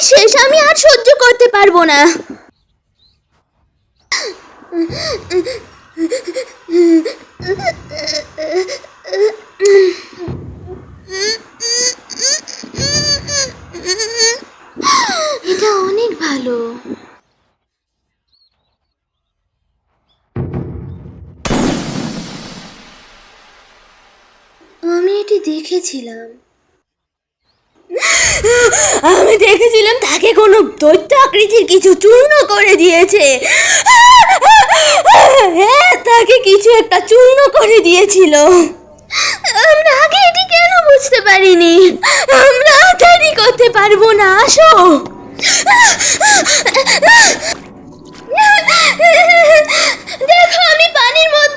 শেষ, আমি আর সহ্য করতে পারবো না। এটা অনেক ভালো। আমি এটি দেখেছিলাম। আমি দেখেছিলাম তাকে কোনো দৈত্য আকৃতির কিছু চূর্ণ করে দিয়েছে। হ্যাঁ, তাকে কিছু একটা চূর্ণ করে দিয়েছিল। আমরা আগে এটি কেন বুঝতে পারিনি? আমরা দেরি করতে পারবো না, আসো। দেখো, আমি পানির মধ্যে